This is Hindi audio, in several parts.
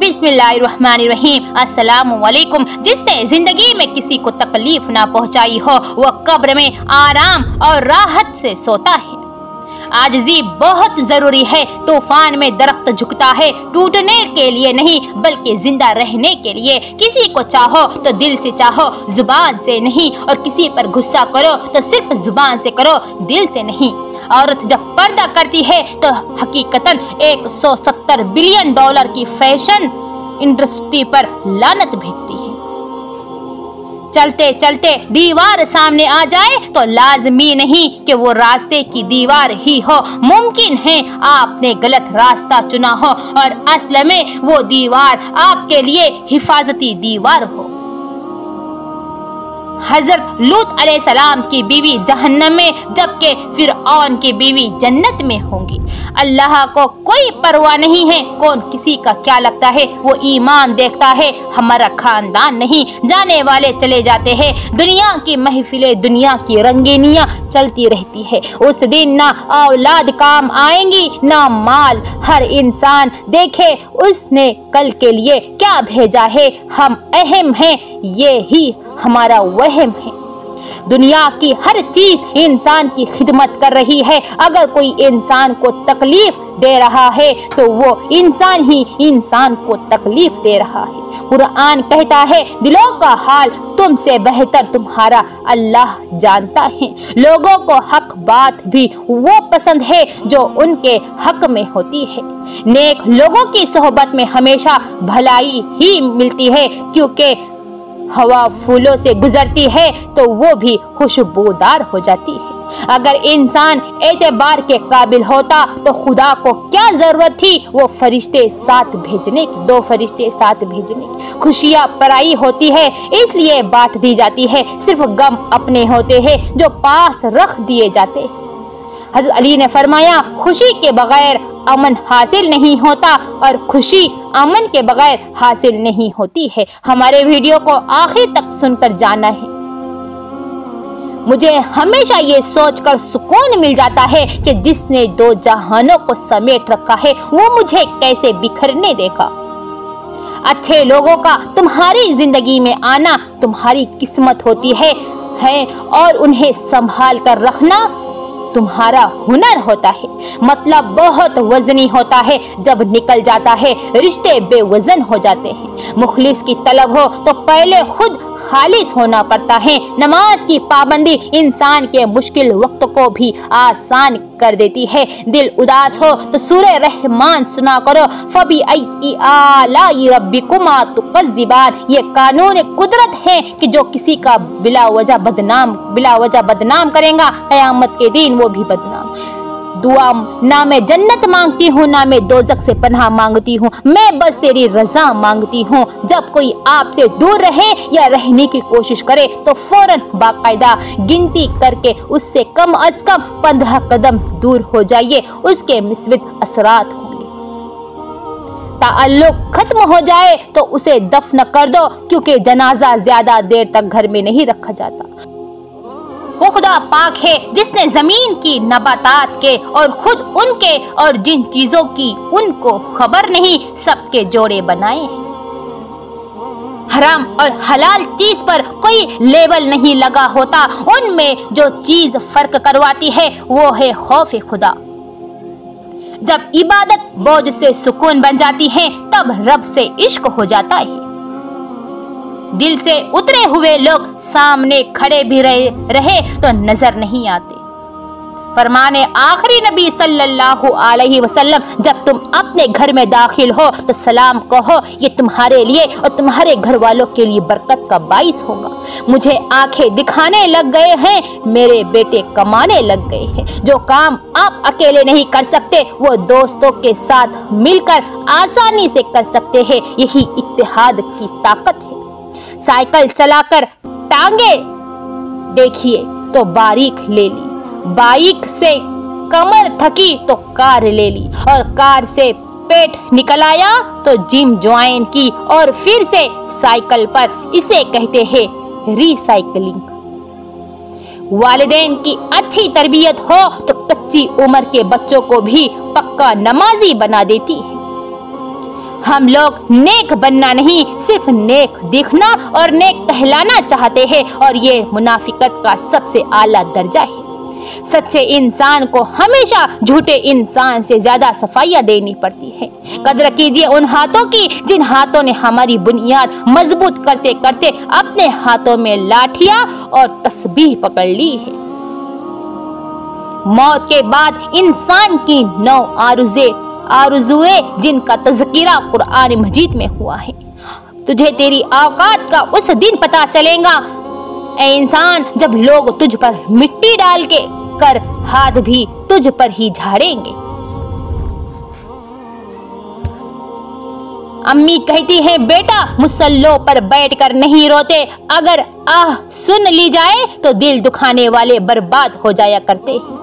बिस्मिल्लाहिर्रहमानिर्रहीम। अस्सलामुअलैकुम। जिसने जिंदगी में किसी को तकलीफ ना पहुंचाई हो वह कब्र में आराम और राहत से सोता है। आजिज़ी बहुत जरूरी है। तूफान में दरख्त झुकता है टूटने के लिए नहीं बल्कि जिंदा रहने के लिए। किसी को चाहो तो दिल से चाहो, जुबान से नहीं, और किसी पर गुस्सा करो तो सिर्फ जुबान से करो, दिल से नहीं। औरत जब पर्दा करती है तो हकीकतन 170 बिलियन डॉलर की फैशन इंडस्ट्री पर लानत भेजती है। चलते चलते दीवार सामने आ जाए तो लाजमी नहीं कि वो रास्ते की दीवार ही हो। मुमकिन है आपने गलत रास्ता चुना हो और असल में वो दीवार आपके लिए हिफाजती दीवार हो। हजरत लूत अलैहिस्सलाम की बीवी जहन्नम में जबकि फिरऔन की बीवी जन्नत में होंगी। अल्लाह को कोई परवाह नहीं है कौन किसी का क्या लगता है, वो ईमान देखता है, हमारा खानदान नहीं। जाने वाले चले जाते हैं, दुनिया की महफिलें, दुनिया की रंगीनियां चलती रहती है। उस दिन ना औलाद काम आएंगी ना माल। हर इंसान देखे उसने कल के लिए क्या भेजा है। हम अहम हैं, ये ही हमारा वहम है। दुनिया की हर चीज इंसान की खिदमत कर रही है। अगर कोई इंसान को तकलीफ दे रहा है तो वो इंसान ही इंसान को तकलीफ दे रहा है। कुरान कहता है दिलों का हाल तुमसे बेहतर तुम्हारा अल्लाह जानता है। लोगों को हक बात भी वो पसंद है जो उनके हक में होती है। नेक लोगों की सोहबत में हमेशा भलाई ही मिलती है, क्योंकि हवा फूलों से गुजरती है तो वो भी खुशबूदार हो जाती है। अगर इंसान एतबार के काबिल होता तो खुदा को क्या जरूरत थी वो फरिश्ते साथ भेजने की, 2 फरिश्ते साथ भेजने की। खुशियाँ पराई होती है इसलिए बांट दी जाती है, सिर्फ गम अपने होते हैं जो पास रख दिए जाते हैं। हज़रत अली ने फरमाया खुशी के बगैर अमन हासिल नहीं होता और खुशी अमन के बगैर हासिल नहीं होती है। हमारे वीडियो को आखिर तक सुनकर जाना है। मुझे हमेशा ये सोचकर सुकून मिल जाता है कि जिसने 2 जहानों को समेट रखा है वो मुझे कैसे बिखरने देगा। अच्छे लोगों का तुम्हारी जिंदगी में आना तुम्हारी किस्मत होती है और उन्हें संभाल कर रखना तुम्हारा हुनर होता है। मतलब बहुत वजनी होता है, जब निकल जाता है रिश्ते बेवजन हो जाते हैं। मुखलिस की तलब हो तो पहले खुद खालिस होना पड़ता है। नमाज की पाबंदी इंसान के मुश्किल वक्त को भी आसान कर देती है। दिल उदास हो तो सूरह रहमान सुना करो। फबी आई आलाई रब्बिकुमा तुकज़्ज़िबान। ये कानून कुदरत है कि जो किसी का बिला वजह बदनाम करेगा क़यामत के दिन वो भी बदनाम। दुआ ना मैं जन्नत मांगती हूँ ना मैं दोज़ख से पनाह मांगती हूँ, मैं बस तेरी रजा मांगती हूँ। जब कोई आपसे दूर रहे या रहने की कोशिश करे तो फौरन बाकायदा गिनती करके उससे कम अज कम 15 कदम दूर हो जाइए, उसके मिस्बत असरात होंगे। ताल्लुक खत्म हो जाए तो उसे दफन कर दो, क्योंकि जनाजा ज्यादा देर तक घर में नहीं रखा जाता। वो खुदा पाक है जिसने जमीन की नबातात के और खुद उनके और जिन चीजों की उनको खबर नहीं सबके जोड़े बनाए हैं। हराम और हलाल चीज पर कोई लेबल नहीं लगा होता। उनमें जो चीज फर्क करवाती है वो है खौफ खुदा। जब इबादत बोझ से सुकून बन जाती है तब रब से इश्क हो जाता है। दिल से उतरे हुए लोग सामने खड़े भी रहे तो नजर नहीं आते। फरमाने आखिरी नबी सल्लल्लाहु अलैहि वसल्लम, जब तुम अपने घर में दाखिल हो तो सलाम कहो, ये तुम्हारे लिए और तुम्हारे घर वालों के लिए बरकत का बाइस होगा। मुझे आंखें दिखाने लग गए हैं, मेरे बेटे कमाने लग गए हैं। जो काम आप अकेले नहीं कर सकते वो दोस्तों के साथ मिलकर आसानी से कर सकते हैं। यही इत्तेहाद की ताकत है। साइकिल चलाकर टांगे देखिए तो बारीक ले ली, बाइक से कमर थकी तो कार ले ली, और कार से पेट निकल आया तो जिम ज्वाइन की और फिर से साइकिल पर। इसे कहते हैं रिसाइकलिंग। वालिदैन की अच्छी तरबियत हो तो कच्ची उम्र के बच्चों को भी पक्का नमाजी बना देती है। हम लोग नेक बनना नहीं, सिर्फ नेक दिखना और नेक कहलाना चाहते हैं, और ये मुनाफिकत का सबसे आला दर्जा है। सच्चे इंसान को हमेशा झूठे इंसान से ज्यादा सफाइयाँ देनी पड़ती है। कदर कीजिए उन हाथों की जिन हाथों ने हमारी बुनियाद मजबूत करते करते अपने हाथों में लाठियाँ और तस्बीह पकड़ ली है। मौत के बाद इंसान की 9 आरज़ुए जिनका तज़किरा कुरान मजीद में हुआ है। तुझे तेरी औकात का उस दिन पता चलेगा ऐ इंसान, जब लोग तुझ पर मिट्टी डाल के कर हाथ भी तुझ पर ही झाड़ेंगे। अम्मी कहती है, बेटा मुसल्लों पर बैठकर नहीं रोते, अगर आह सुन ली जाए तो दिल दुखाने वाले बर्बाद हो जाया करते हैं।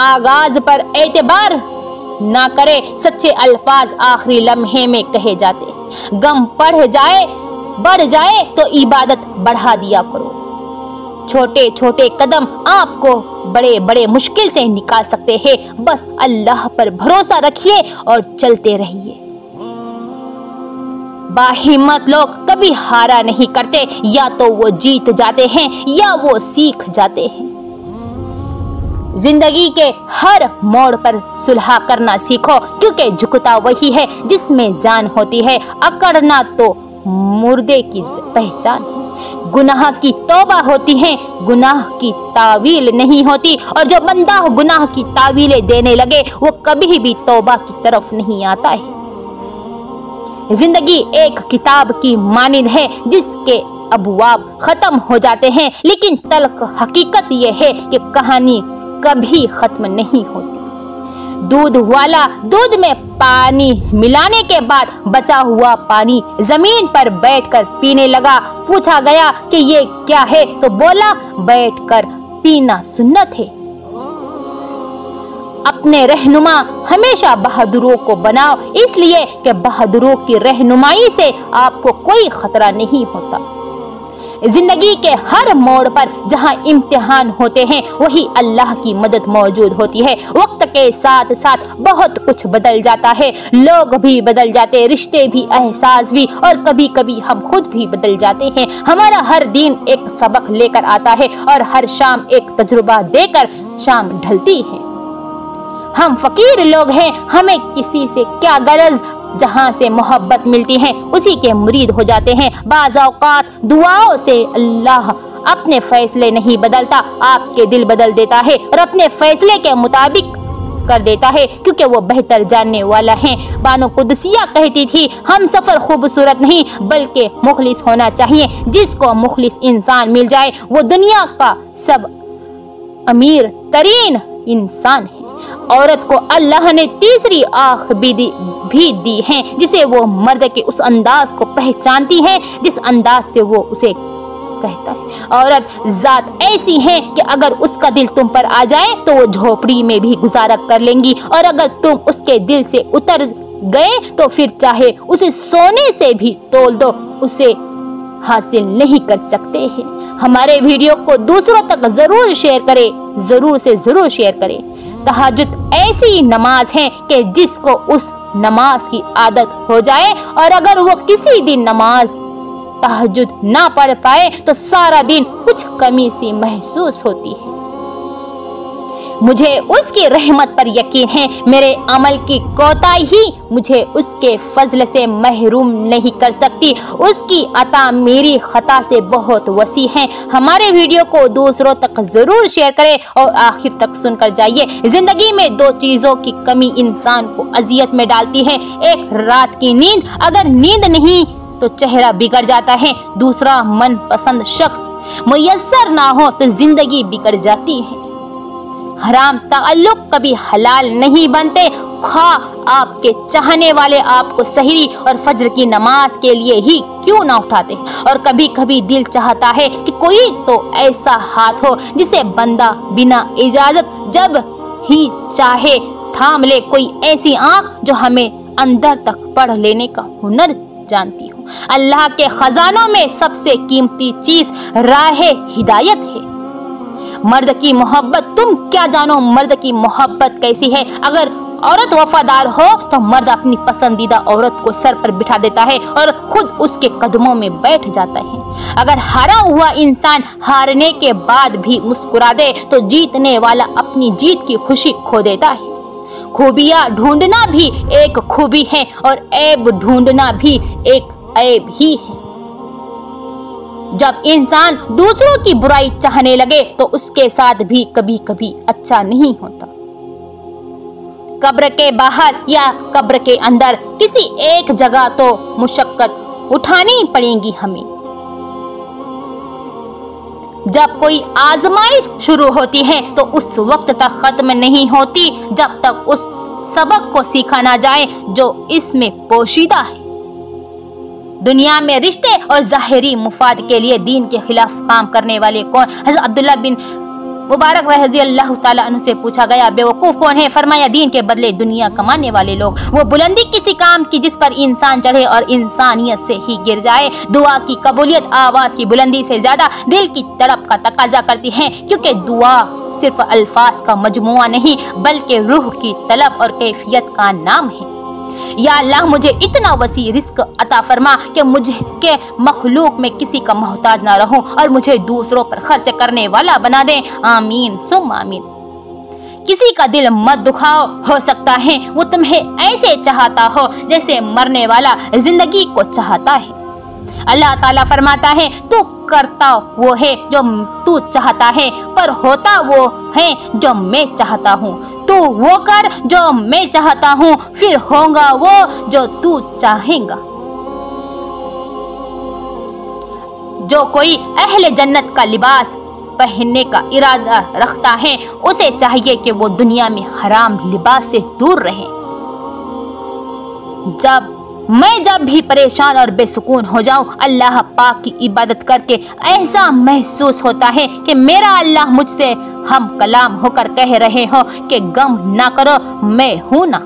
आगाज पर एतबार ना करे, सच्चे अल्फाज आखिरी लम्हे में कहे जाते। गम बढ़ जाए तो इबादत बढ़ा दिया करो। छोटे छोटे कदम आपको बड़े बड़े मुश्किल से निकाल सकते हैं। बस अल्लाह पर भरोसा रखिए और चलते रहिए। बाहिम्मत लोग कभी हारा नहीं करते, या तो वो जीत जाते हैं या वो सीख जाते हैं। जिंदगी के हर मोड़ पर सुलह करना सीखो, क्योंकि झुकता वही है जिसमें जान होती है। अकड़ना तो मुर्दे की पहचान है। गुनाह की तौबा होती है, गुनाह की तावील नहीं होती। और जो बंदा गुनाह की तावीलें देने लगे वो कभी भी तौबा की तरफ नहीं आता है। जिंदगी एक किताब की मानिंद है जिसके अबवाब खत्म हो जाते हैं, लेकिन तल्ख हकीकत यह है कि कहानी कभी खत्म नहीं होती। दूध वाला दूध में पानी मिलाने के बाद बचा हुआ पानी जमीन पर बैठकर पीने लगा। पूछा गया कि ये क्या है, तो बोला बैठकर पीना सुन्नत है। अपने रहनुमा हमेशा बहादुरों को बनाओ, इसलिए कि बहादुरों की रहनुमाई से आपको कोई खतरा नहीं होता। जिंदगी के हर मोड़ पर जहां इम्तिहान होते हैं वही अल्लाह की मदद मौजूद होती है। वक्त के साथ साथ बहुत कुछ बदल जाता है, लोग भी बदल जाते, रिश्ते भी, एहसास भी, और कभी कभी हम खुद भी बदल जाते हैं। हमारा हर दिन एक सबक लेकर आता है और हर शाम एक तजुर्बा देकर शाम ढलती है। हम फकीर लोग हैं, हमें किसी से क्या गरज, जहाँ से मोहब्बत मिलती है उसी के मुरीद हो जाते हैं। बाज़ औक़ात दुआओं से अल्लाह अपने फैसले नहीं बदलता, आपके दिल बदल देता है और अपने फैसले के मुताबिक कर देता है, क्योंकि वो बेहतर जानने वाला है। बानो कुदसिया कहती थी, हम सफर खूबसूरत नहीं बल्कि मुखलिस होना चाहिए। जिसको मुखलिस इंसान मिल जाए वो दुनिया का सब अमीर तरीन इंसान है। औरत को अल्लाह ने तीसरी आँख भी दी है, जिसे वो मर्द के उस अंदाज को पहचानती है जिस अंदाज से वो उसे कहता है। औरत जात ऐसी है कि अगर उसका दिल तुम पर आ जाए तो वो झोपड़ी में भी गुजारा कर लेंगी, और अगर तुम उसके दिल से उतर गए तो फिर चाहे उसे सोने से भी तोल दो, उसे हासिल नहीं कर सकते हैं। हमारे वीडियो को दूसरों तक जरूर शेयर करें, जरूर से जरूर शेयर करें। तहज्जुद ऐसी नमाज है कि जिसको उस नमाज की आदत हो जाए, और अगर वो किसी दिन नमाज तहज्जुद ना पढ़ पाए तो सारा दिन कुछ कमी सी महसूस होती है। मुझे उसकी रहमत पर यकीन है, मेरे अमल की कोताही मुझे उसके फजल से महरूम नहीं कर सकती। उसकी अता मेरी खता से बहुत वसी है। हमारे वीडियो को दूसरों तक जरूर शेयर करें और आखिर तक सुनकर जाइए। जिंदगी में 2 चीजों की कमी इंसान को अजियत में डालती है, एक रात की नींद, अगर नींद नहीं तो चेहरा बिगड़ जाता है। दूसरा मनपसंद शख्स मुयस्सर ना हो तो जिंदगी बिगड़ जाती है। हराम ताल्लुक कभी हलाल नहीं बनते, खा आपके चाहने वाले आपको सहरी और फज्र की नमाज के लिए ही क्यों ना उठाते। और कभी कभी दिल चाहता है कि कोई तो ऐसा हाथ हो जिसे बंदा बिना इजाजत जब ही चाहे थाम ले, कोई ऐसी आँख जो हमें अंदर तक पढ़ लेने का हुनर जानती हो। अल्लाह के खजानों में सबसे कीमती चीज राह हिदायत है। मर्द की मोहब्बत तुम क्या जानो, मर्द की मोहब्बत कैसी है। अगर औरत वफादार हो तो मर्द अपनी पसंदीदा औरत को सर पर बिठा देता है और खुद उसके कदमों में बैठ जाता है। अगर हारा हुआ इंसान हारने के बाद भी मुस्कुरा दे तो जीतने वाला अपनी जीत की खुशी खो देता है। खूबियां ढूंढना भी एक खूबी है और ऐब ढूंढना भी एक ऐब ही है। जब इंसान दूसरों की बुराई चाहने लगे तो उसके साथ भी कभी कभी अच्छा नहीं होता। कब्र के बाहर या कब्र के अंदर किसी एक जगह तो मुशक्कत उठानी पड़ेगी हमें। जब कोई आजमाइश शुरू होती है तो उस वक्त तक खत्म नहीं होती जब तक उस सबक को सीखा ना जाए जो इसमें पोशीदा है। दुनिया में रिश्ते और ज़ाहिरी मुफाद के लिए दीन के खिलाफ काम करने वाले कौन? हज़रत अब्दुल्ला बिन मुबारक रज़ी अल्लाह ताला अन्हु से पूछा गया, बेवकूफ़ कौन है? फरमाया, दीन के बदले दुनिया कमाने वाले लोग। वो बुलंदी किसी काम की जिस पर इंसान चढ़े और इंसानियत से ही गिर जाए। दुआ की कबूलियत आवाज़ की बुलंदी से ज़्यादा दिल की तड़प का तकाजा करती है, क्योंकि दुआ सिर्फ अल्फाज का मजमुआ नहीं बल्कि रूह की तलब और कैफियत का नाम है। या अल्लाह मुझे इतना वसी रिस्क अता फरमा कि मुझे के मखलूक में किसी का मोहताज ना रहूं और मुझे दूसरों पर खर्च करने वाला बना दे। आमीन सुम आमीन। किसी का दिल मत दुखाओ, हो सकता है वो तुम्हें ऐसे चाहता हो जैसे मरने वाला जिंदगी को चाहता है। अल्लाह ताला फरमाता है, तू करता वो है जो तू चाहता है, पर होता वो है जो मैं चाहता हूँ। तू वो कर जो मैं चाहता हूँ, फिर होगा वो जो तू चाहेगा। जो कोई अहले जन्नत का लिबास पहनने का इरादा रखता है उसे चाहिए कि वो दुनिया में हराम लिबास से दूर रहे। जब भी परेशान और बेसुकून हो जाऊं, अल्लाह पाक की इबादत करके ऐसा महसूस होता है कि मेरा अल्लाह मुझसे हम कलाम होकर कह रहे हो कि गम ना करो, मैं हूं ना।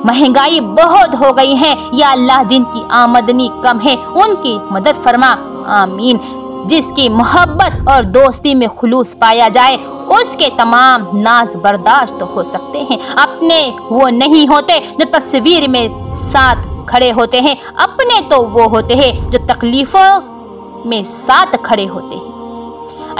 महंगाई बहुत हो गई है, या अल्लाह जिनकी आमदनी कम है उनकी मदद फरमा। आमीन। जिसकी मोहब्बत और दोस्ती में खुलूस पाया जाए उसके तमाम नाज बर्दाश्त हो सकते हैं। अपने वो नहीं होते जो तस्वीर में साथ खड़े होते हैं, अपने तो वो होते हैं जो तकलीफों में साथ खड़े होते हैं।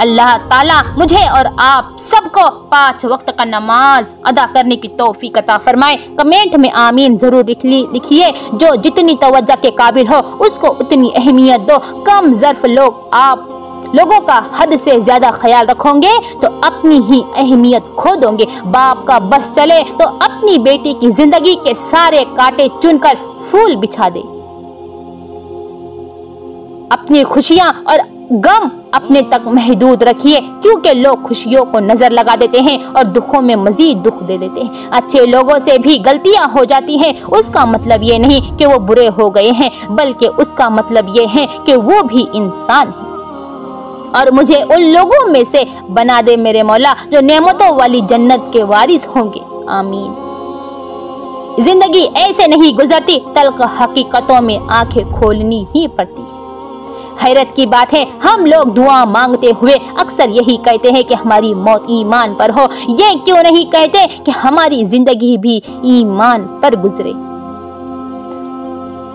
अल्लाह ताला मुझे और आप सबको 5 वक्त का नमाज अदा करने की तौफीक अता फरमाए। कमेंट में आमीन जरूर लिखिए। जो जितनी तवज्जो के काबिल हो उसको उतनी अहमियत दो। कम ज़र्फ लोगों का हद से ज्यादा ख्याल रखोगे तो अपनी ही अहमियत खो दोगे। बाप का बस चले तो अपनी बेटी की जिंदगी के सारे कांटे चुनकर फूल बिछा दे। अपनी खुशियां और गम अपने तक महदूद रखिए, क्योंकि लोग खुशियों को नजर लगा देते हैं और दुखों में मजीद दुख दे देते हैं। अच्छे लोगों से भी गलतियां हो जाती हैं, उसका मतलब ये नहीं कि वो बुरे हो गए हैं, बल्कि उसका मतलब ये है कि वो भी इंसान है। और मुझे उन लोगों में से बना दे मेरे मौला जो नेमतों वाली जन्नत के वारिस होंगे। आमीन। जिंदगी ऐसे नहीं गुजरती, तल्ख हकीकतों में आंखें खोलनी ही पड़ती है। हैरत की बात है, हम लोग दुआ मांगते हुए अक्सर यही कहते हैं कि हमारी मौत ईमान पर हो। ये क्यों नहीं कहते कि हमारी जिंदगी भी ईमान पर गुजरे।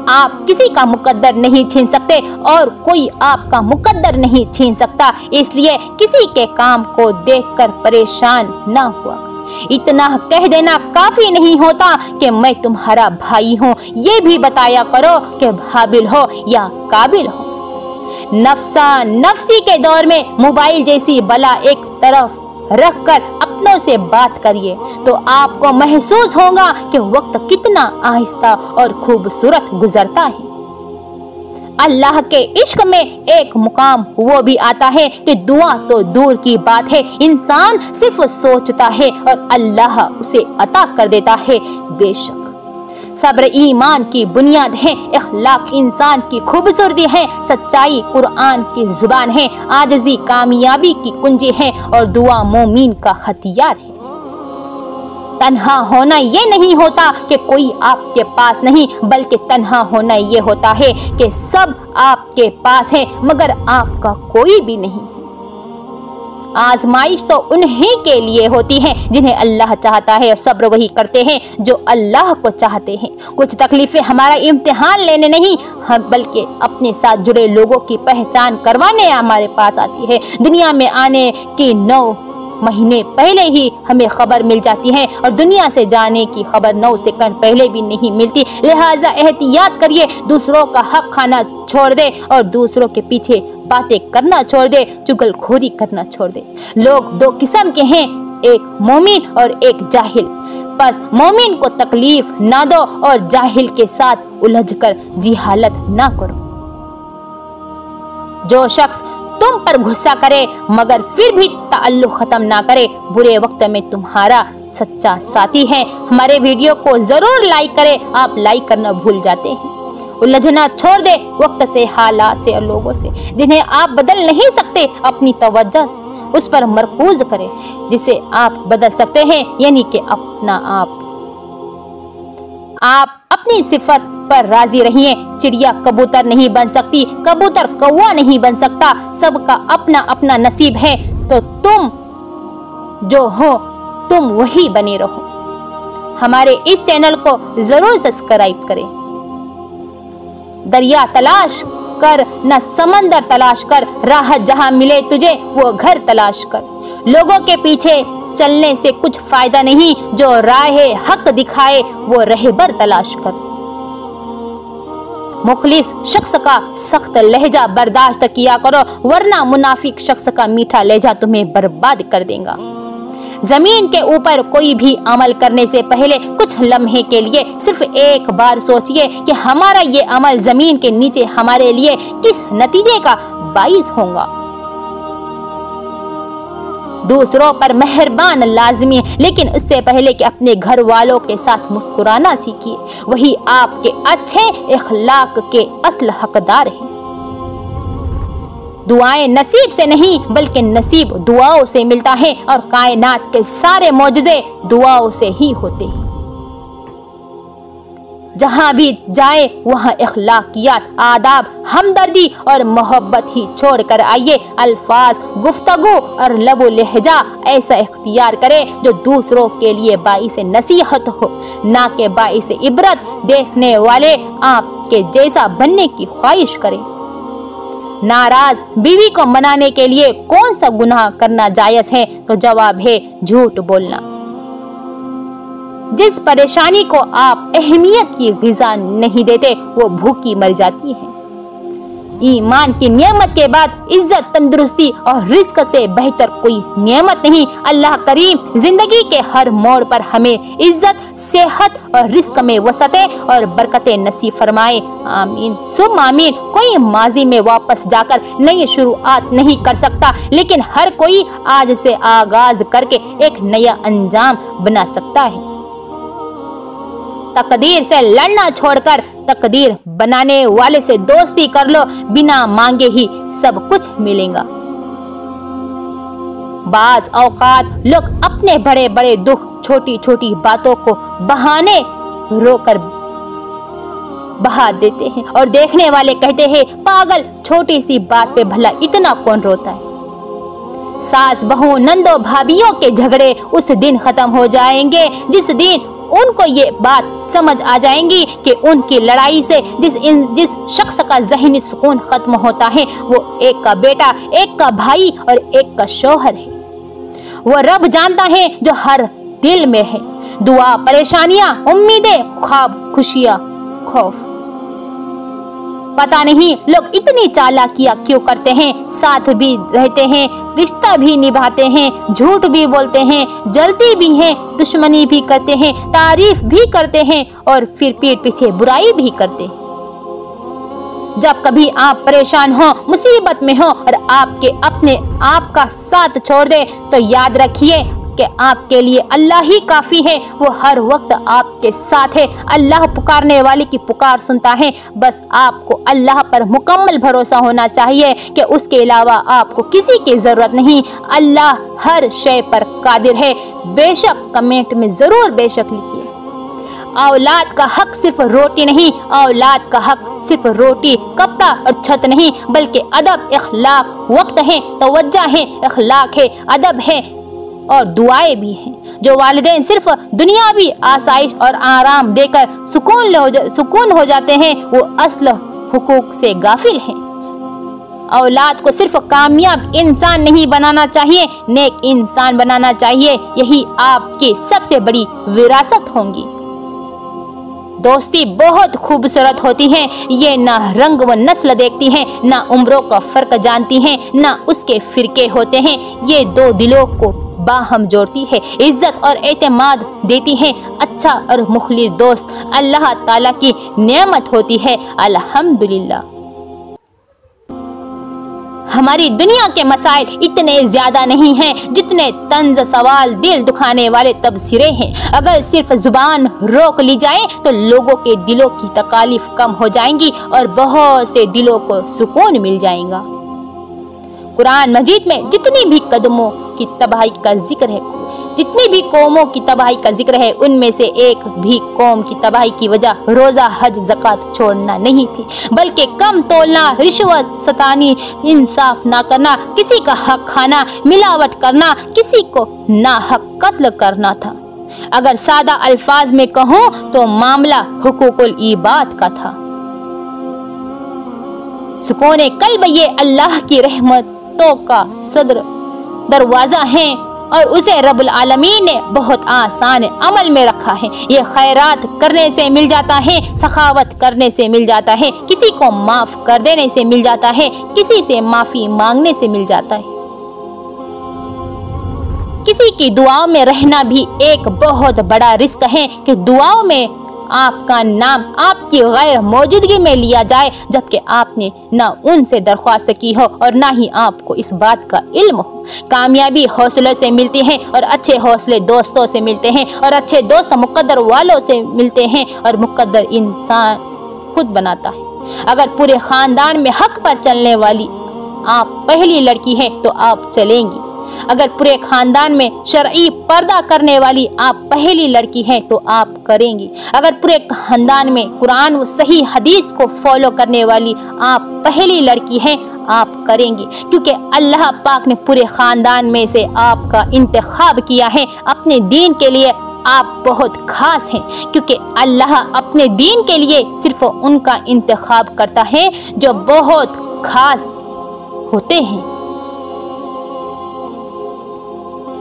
आप किसी का मुकद्दर नहीं छीन सकते और कोई आपका मुकद्दर नहीं छीन सकता, इसलिए किसी के काम को देखकर परेशान ना हुआ। इतना कह देना काफी नहीं होता कि मैं तुम्हारा भाई हूँ, ये भी बताया करो कि हाबिल हो या काबिल हो। नफ्सा नफ्सी के दौर में मोबाइल जैसी बला एक तरफ रखकर अपनों से बात करिए तो आपको महसूस होगा कि वक्त कितना आहिस्ता और खूबसूरत गुजरता है। अल्लाह के इश्क में एक मुकाम वो भी आता है कि दुआ तो दूर की बात है, इंसान सिर्फ सोचता है और अल्लाह उसे अता कर देता है। बेशक सब्र ईमान की बुनियाद है, इखलाक इंसान की खूबसूरती है, सच्चाई कुरान की जुबान है, आजिज़ी कामयाबी की कुंजी है और दुआ मोमिन का हथियार है। तन्हा होना ये नहीं होता कि कोई आपके पास नहीं, बल्कि तन्हा होना ये होता है कि सब आपके पास है मगर आपका कोई भी नहीं है। आजमाइश तो उन्हीं के लिए होती है जिन्हें अल्लाह चाहता है, और सब्र वही करते हैं जो अल्लाह को चाहते हैं। कुछ तकलीफें हमारा इम्तिहान लेने नहीं, हम बल्कि अपने साथ जुड़े लोगों की पहचान करवाने हमारे पास आती है। दुनिया में आने की 9 महीने पहले ही हमें खबर मिल जाती है, और दुनिया से जाने की खबर 9 सेकंड पहले भी नहीं मिलती। लिहाजा एहतियात करिए, दूसरों का हक खाना छोड़ दे और दूसरों के पीछे बातें करना छोड़ दे, चुगलखोरी करना छोड़ दे। लोग 2 किस्म के हैं, एक मोमिन और एक जाहिल। बस मोमिन को तकलीफ ना दो और जाहिल के साथ उलझकर जिहालत ना करो। जो शख्स तुम पर गुस्सा करे मगर फिर भी ताल्लुक खत्म ना करे, बुरे वक्त में तुम्हारा सच्चा साथी है। हमारे वीडियो को जरूर लाइक करें, आप लाइक करना भूल जाते हैं। उलझना छोड़ दे वक्त से, हालात से और लोगों से जिन्हें आप बदल नहीं सकते। अपनी तवज्जो उस पर मरकूज करें जिसे आप बदल सकते हैं, यानी कि अपना आप। आप अपनी सिफत पर राजी रहिए। चिड़िया कबूतर नहीं बन सकती, कबूतर कौवा नहीं बन सकता। सबका अपना अपना नसीब है, तो तुम जो हो तुम वही बने रहो। हमारे इस चैनल को जरूर सब्सक्राइब करें। दरिया तलाश कर न समंदर तलाश कर, राहत जहां मिले तुझे वो घर तलाश कर। लोगों के पीछे चलने से कुछ फायदा नहीं, जो राहे हक दिखाए वो रहबर तलाश कर। मुखलिस शख्स का सख्त लहजा बर्दाश्त किया करो, वरना मुनाफिक शख्स का मीठा लहजा तुम्हें बर्बाद कर देगा। जमीन के ऊपर कोई भी अमल करने से पहले कुछ लम्हे के लिए सिर्फ एक बार सोचिए कि हमारा ये अमल जमीन के नीचे हमारे लिए किस नतीजे का बाइस होगा। दूसरों पर मेहरबान लाजमी है, लेकिन उससे पहले कि अपने घर वालों के साथ मुस्कुराना सीखिए। वही आपके अच्छे इखलाक के असल हकदार हैं। दुआएं नसीब से नहीं बल्कि नसीब दुआओं से मिलता है, और कायनात के सारे मौजज़े दुआओं से ही होते हैं। जहां भी जाए वहां इखलाकियात, आदाब, हमदर्दी और मोहब्बत ही छोड़ कर आइए। अल्फाज, गुफ्तगू और लबो लहजा ऐसा इख्तियार करें जो दूसरों के लिए बाइस नसीहत हो, ना के बाइस इबरत। देखने वाले आपके जैसा बनने की ख्वाहिश करें। नाराज बीवी को मनाने के लिए कौन सा गुनाह करना जायज है? तो जवाब है झूठ बोलना। जिस परेशानी को आप अहमियत की ग़िज़ा नहीं देते वो भूखी मर जाती है। ईमान की नेमत के बाद इज्जत, तंदुरुस्ती और रिस्क से बेहतर कोई नेमत नहीं। अल्लाह करीम जिंदगी के हर मोड़ पर हमें इज्जत, सेहत और रिस्क में वसअतें और बरकतें नसीब फरमाए। आमीन सुम आमीन। कोई माजी में वापस जाकर नई शुरुआत नहीं कर सकता, लेकिन हर कोई आज से आगाज करके एक नया अंजाम बना सकता है। तकदीर से लड़ना छोड़कर तकदीर बनाने वाले से दोस्ती कर लो, बिना मांगे ही सब कुछ मिलेगा। बाज औकात लोग अपने बड़े बड़े दुख छोटी छोटी बातों को बहाने रोकर बहा देते हैं, और देखने वाले कहते हैं पागल, छोटी सी बात पे भला इतना कौन रोता है। सास बहू, नंदो भाभियों के झगड़े उस दिन खत्म हो जाएंगे जिस दिन उनको ये बात समझ आ जाएंगी कि उनकी लड़ाई से जिस शख्स का ज़हनी सुकून खत्म होता है वो एक का बेटा, एक का भाई और एक का शौहर है। वो रब जानता है जो हर दिल में है। दुआ, परेशानियां, उम्मीदें, ख्वाब, खुशियां, खौफ। पता नहीं लोग इतनी चालाकियां क्यों करते हैं। साथ भी रहते हैं, रिश्ता भी निभाते हैं, झूठ भी बोलते हैं, जलती भी हैं, दुश्मनी भी करते हैं, तारीफ भी करते हैं और फिर पीठ पीछे बुराई भी करते हैं। जब कभी आप परेशान हो, मुसीबत में हो और आपके अपने आप का साथ छोड़ दे, तो याद रखिए कि आपके लिए अल्लाह ही काफ़ी है। वो हर वक्त आपके साथ है। अल्लाह पुकारने वाले की पुकार सुनता है। बस आपको अल्लाह पर मुकम्मल भरोसा होना चाहिए कि उसके अलावा आपको किसी की ज़रूरत नहीं। अल्लाह हर शय पर कादिर है। बेशक कमेंट में ज़रूर बेशक लिखिए। औलाद का हक सिर्फ रोटी नहीं, औलाद का हक सिर्फ रोटी, कपड़ा और छत नहीं, बल्कि अदब, इखलाक, वक्त है, तवज्जो है, इखलाक है, अदब है और दुआएं भी हैं। जो वालिदैन सिर्फ दुनियावी आसाइश और आराम देकर सुकून हो जाते हैं, वो असल हुकूक से गाफिल हैं। औलाद को सिर्फ कामयाब इंसान नहीं बनाना चाहिए, नेक इंसान बनाना चाहिए। यही आपकी सबसे बड़ी विरासत होगी। दोस्ती बहुत खूबसूरत होती है। ये ना रंग व नस्ल देखती है, ना उम्रों का फर्क जानती है, ना उसके फिरके होते हैं। ये दो दिलों को बाहम जोड़ती है, इज्जत और एतमाद देती है। अच्छा और मुखलिस दोस्त अल्लाह ताला की नेमत होती है। अल्हम्दुलिल्लाह। हमारी दुनिया के मसाइल इतने ज्यादा नहीं हैं जितने तंज सवाल, दिल दुखाने वाले तबसरे हैं। अगर सिर्फ जुबान रोक ली जाए तो लोगों के दिलों की तकालीफ कम हो जाएंगी और बहुत से दिलों को सुकून मिल जाएगा। कुरान मजीद में जितनी भी कदमों की तबाही का जिक्र है, जितनी भी कौमों की तबाही का जिक्र है, उनमें से एक भी कौम की तबाही की वजह रोजा, हज, ज़कात छोड़ना नहीं थी, बल्कि कम तोलना, रिश्वत सतानी, इंसाफ ना करना, किसी का हक खाना, मिलावट करना, किसी को नाहक कत्ल करना था। अगर सादा अल्फाज में कहूँ तो मामला हुकूकुल इबाद का था। सुकून कल्ब ये अल्लाह की रहमतों का सदर दरवाजा है और उसे रब्बुल आलमीन ने बहुत आसान अमल में रखा है। ये खैरात करने से मिल जाता है, सखावत करने से मिल जाता है, किसी को माफ कर देने से मिल जाता है, किसी से माफी मांगने से मिल जाता है। किसी की दुआओं में रहना भी एक बहुत बड़ा रिस्क है कि दुआओं में आपका नाम आपकी गैर मौजूदगी में लिया जाए, जबकि आपने ना उनसे दरख्वास्त की हो और ना ही आपको इस बात का इल्म हो। कामयाबी हौसले से मिलती है और अच्छे हौसले दोस्तों से मिलते हैं और अच्छे दोस्त मुकद्दर वालों से मिलते हैं और मुकद्दर इंसान खुद बनाता है। अगर पूरे खानदान में हक पर चलने वाली आप पहली लड़की हैं तो आप चलेंगी। अगर पूरे खानदान में शरई पर्दा करने वाली आप पहली लड़की हैं तो आप करेंगी। अगर पूरे खानदान में कुरान व सही हदीस को फॉलो करने वाली आप पहली लड़की हैं, आप करेंगी, क्योंकि अल्लाह पाक ने पूरे खानदान में से आपका इंतखाब किया है अपने दीन के लिए। आप बहुत खास हैं, क्योंकि अल्लाह अपने दीन के लिए सिर्फ उनका इंतखाब करता है जो बहुत खास होते हैं।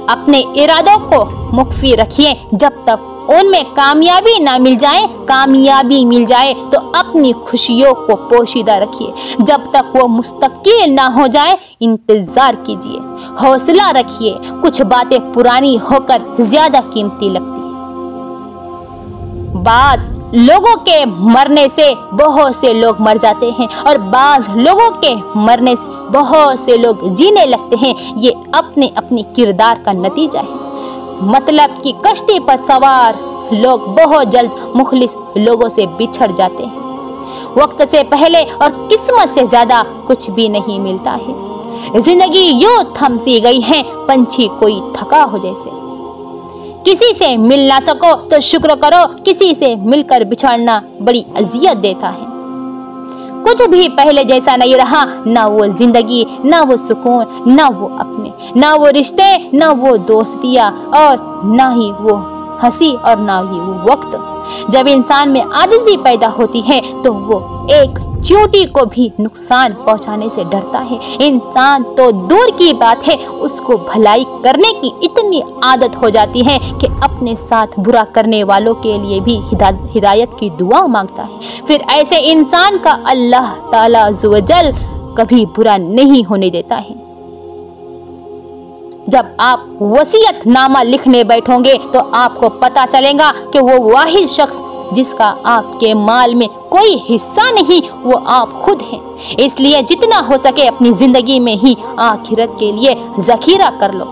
अपने इरादों को मुख्फी रखिए जब तक उनमें कामयाबी ना मिल जाए। कामयाबी मिल जाए तो अपनी खुशियों को पोशीदा रखिए। जब तक वो मुस्तकिल ना हो जाए इंतजार कीजिए, हौसला रखिए। कुछ बातें पुरानी होकर ज्यादा कीमती लगती हैं। बाज लोगों के मरने से बहुत से लोग मर जाते हैं और बाज लोगों के मरने से बहुत से लोग जीने लगते हैं। ये अपने अपने किरदार का नतीजा है। मतलब कि कश्ती पर सवार लोग बहुत जल्द मुखलिस लोगों से बिछड़ जाते हैं। वक्त से पहले और किस्मत से ज्यादा कुछ भी नहीं मिलता है। जिंदगी यूं थम सी गई है पंछी कोई थका हो जैसे। किसी से मिल ना सको तो शुक्र करो, किसी से मिलकर बिछड़ना बड़ी अजियत देता है। कुछ भी पहले जैसा नहीं रहा, ना वो जिंदगी, ना वो सुकून, ना वो अपने, ना वो रिश्ते, ना वो दोस्तियाँ और ना ही वो हंसी और ना ही वो वक्त। जब इंसान में आजिज़ी पैदा होती है तो वो एक चींटी को भी नुकसान पहुंचाने से डरता है। इंसान तो दूर की बात है, उसको भलाई करने की इतनी आदत हो जाती है कि अपने साथ बुरा करने वालों के लिए भी हिदायत की दुआ मांगता है। फिर ऐसे इंसान का अल्लाह ताला अज़्ज़वजल कभी बुरा नहीं होने देता है। जब आप वसीयतनामा लिखने बैठोगे तो आपको पता चलेगा कि वो वाहिद शख्स जिसका आपके माल में कोई हिस्सा नहीं, वो आप खुद हैं। इसलिए जितना हो सके अपनी जिंदगी में ही आखिरत के लिए जखीरा कर लो।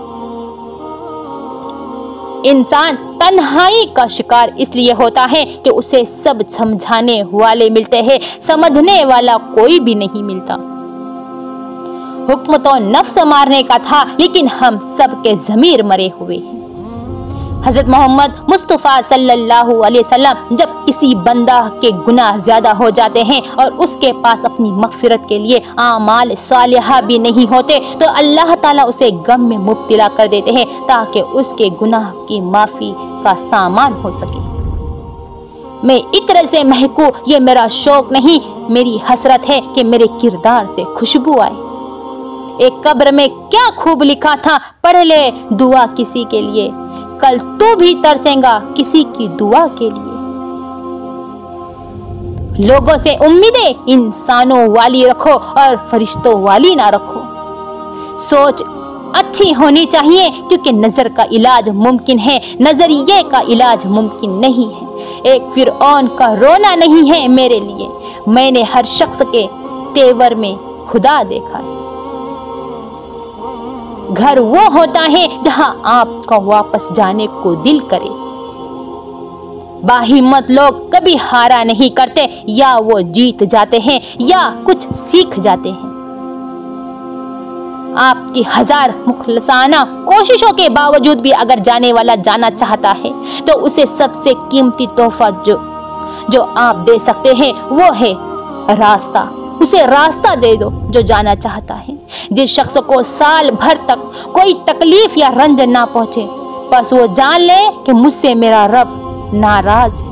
इंसान तन्हाई का शिकार इसलिए होता है कि उसे सब समझाने वाले मिलते हैं, समझने वाला कोई भी नहीं मिलता। हुक्म तो नफ्स मारने का था, लेकिन हम सब के ज़मीर मरे हुए हैं। हज़रत मोहम्मद मुस्तफ़ा सल्लल्लाहु अलैहि वसल्लम जब किसी बंदा के गुनाह ज़्यादा हो जाते हैं और उसके पास अपनी मग़फ़िरत के लिए आमाल सालिहा भी नहीं होते तो अल्लाह ताला उसे गम में मुब्तला कर देते हैं ताकि उसके गुनाह की माफ़ी का सामान हो सके। मैं इत्र से महकूं ये मेरा शौक नहीं, मेरी हसरत है कि मेरे किरदार से खुशबू आए। एक कब्र में क्या खूब लिखा था, पढ़ ले दुआ किसी के लिए, कल तू भी तरसेगा किसी की दुआ के लिए। लोगों से उम्मीदें इंसानों वाली रखो और फरिश्तों वाली ना रखो। सोच अच्छी होनी चाहिए क्योंकि नजर का इलाज मुमकिन है, नजरिए का इलाज मुमकिन नहीं है। एक फिरऔन का रोना नहीं है मेरे लिए, मैंने हर शख्स के तेवर में खुदा देखा है। घर वो होता है जहां आपका वापस जाने को दिल करे। बाहिम्मत लोग कभी हारा नहीं करते, या वो जीत जाते हैं या कुछ सीख जाते हैं। आपकी हजार मुखलसाना कोशिशों के बावजूद भी अगर जाने वाला जाना चाहता है तो उसे सबसे कीमती तोहफा जो आप दे सकते हैं वो है रास्ता। उसे रास्ता दे दो जो जाना चाहता है। जिस शख्स को साल भर तक कोई तकलीफ या रंज ना पहुंचे, बस वो जान ले कि मुझसे मेरा रब नाराज है।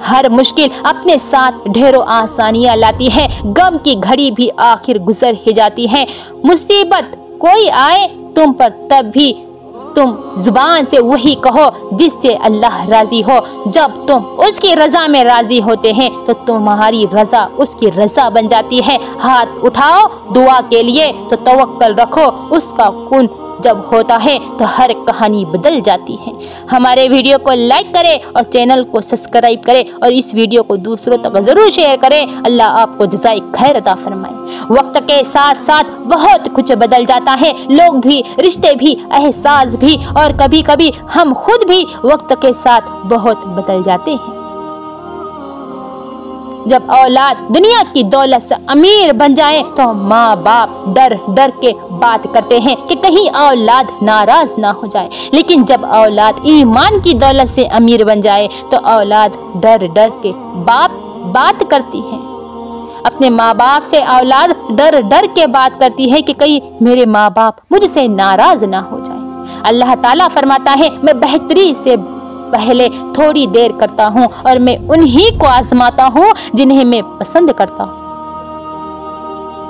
हर मुश्किल अपने साथ ढेरों आसानियां लाती है, गम की घड़ी भी आखिर गुजर ही जाती है। मुसीबत कोई आए तुम पर तब भी तुम जुबान से वही कहो जिससे अल्लाह राजी हो। जब तुम उसकी रजा में राजी होते हैं तो तुम्हारी रजा उसकी रजा बन जाती है। हाथ उठाओ दुआ के लिए तो तवक्कल रखो, उसका कुन जब होता है तो हर कहानी बदल जाती है। हमारे वीडियो को लाइक करें और चैनल को सब्सक्राइब करें और इस वीडियो को दूसरों तक जरूर शेयर करें। अल्लाह आपको जज़ाए खैर अता फरमाए। वक्त के साथ साथ बहुत कुछ बदल जाता है, लोग भी, रिश्ते भी, एहसास भी और कभी कभी हम खुद भी वक्त के साथ बहुत बदल जाते हैं। जब औलाद दुनिया की दौलत से अमीर बन जाए तो माँ बाप डर डर के बात करते हैं कि कहीं औलाद नाराज ना हो जाए, लेकिन जब औलाद ईमान की दौलत से अमीर बन जाए तो औलाद डर डर के बात करती है। अपने माँ बाप से औलाद डर डर के बात करती है कि कहीं मेरे माँ बाप मुझसे नाराज ना हो जाए। अल्लाह ताला फरमाता है, मैं बेहतरी से पहले थोड़ी देर करता हूँ और मैं उन्हीं को आजमाता हूँ जिन्हें मैं पसंद करता हूँ।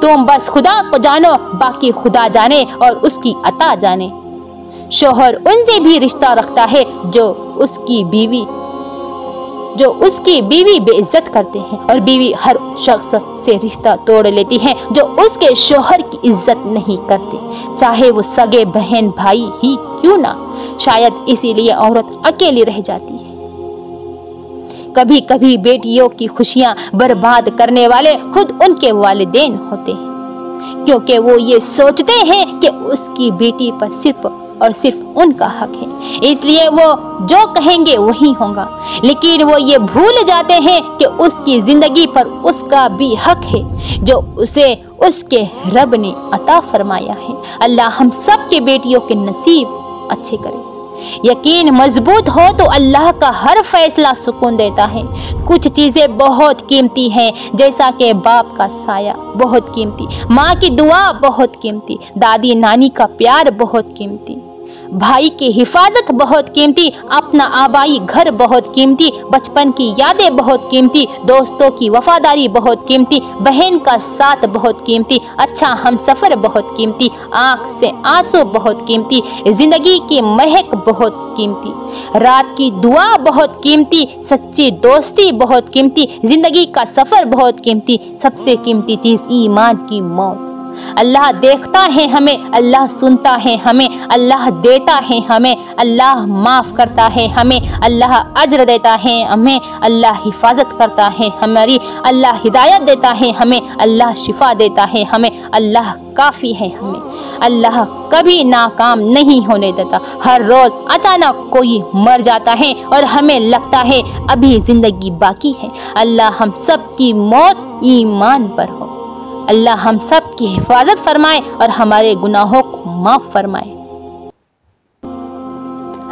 तुम बस खुदा को जानो, बाकी खुदा जाने और उसकी अता जाने। शोहर उनसे भी रिश्ता रखता है जो उसकी बीवी बेइज्जत करते हैं, और बीवी हर शख्स से रिश्ता तोड़ लेती है जो उसके शोहर की इज्जत नहीं करते, चाहे वो सगे बहन भाई ही क्यों ना। शायद इसीलिए औरत अकेली रह जाती है। कभी कभी बेटियों की खुशियां बर्बाद करने वाले खुद उनके वालिदैन होते हैं, क्योंकि वो ये सोचते हैं कि उसकी बेटी पर सिर्फ और सिर्फ उनका हक है, इसलिए वो जो कहेंगे वही होगा। लेकिन वो ये भूल जाते हैं कि उसकी जिंदगी पर उसका भी हक है जो उसे उसके रब ने अता फरमाया है। अल्लाह हम सब के बेटियों के नसीब अच्छे करे। यकीन मजबूत हो तो अल्लाह का हर फैसला सुकून देता है। कुछ चीज़ें बहुत कीमती हैं, जैसा कि बाप का साया बहुत कीमती, माँ की दुआ बहुत कीमती, दादी नानी का प्यार बहुत कीमती, भाई की हिफाजत बहुत कीमती, अपना आबाई घर बहुत कीमती, बचपन की यादें बहुत कीमती, दोस्तों की वफादारी बहुत कीमती, बहन का साथ बहुत कीमती, अच्छा हम सफ़र बहुत कीमती, आँख से आंसू बहुत कीमती, जिंदगी की महक बहुत कीमती, रात की दुआ बहुत कीमती, सच्ची दोस्ती बहुत कीमती, जिंदगी का सफ़र बहुत कीमती, सबसे कीमती चीज़ ईमान की मौत। अल्लाह देखता है हमें, अल्लाह सुनता है हमें, अल्लाह देता है हमें, अल्लाह माफ़ करता है हमें, अल्लाह अज्र देता है हमें, अल्लाह हिफाजत करता है हमारी, अल्लाह हिदायत देता है हमें, अल्लाह शिफा देता है हमें, अल्लाह काफ़ी है हमें, अल्लाह कभी नाकाम नहीं होने देता। हर रोज़ अचानक कोई मर जाता है और हमें लगता है अभी ज़िंदगी बाकी है। अल्लाह हम सब की मौत ईमान पर हो। अल्लाह हम सब आपकी हिफाजत फरमाए और हमारे गुनाहों को माफ फरमाए।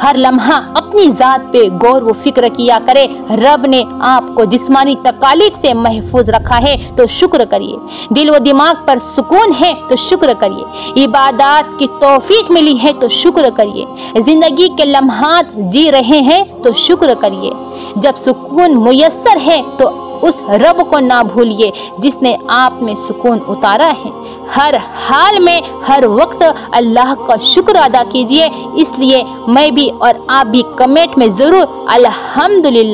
हर लम्हा अपनी जात पे गौर व फिक्र किया करे। रब ने आपको जिस्मानी तकालीफ से महफूज रखा है तो शुक्र करिए। दिल व दिमाग पर सुकून है तो शुक्र करिए। इबादत की तौफीक मिली है तो शुक्र करिए। जिंदगी के लम्हात जी रहे हैं तो शुक्र करिए। जब सुकून मुयस्सर है तो उस रब को ना भूलिए जिसने आप में सुकून उतारा है। हर हाल में हर वक्त अल्लाह का शुक्र अदा कीजिए। इसलिए मैं भी और आप भी कमेंट में ज़रूर अल्हम्दुलिल्लाह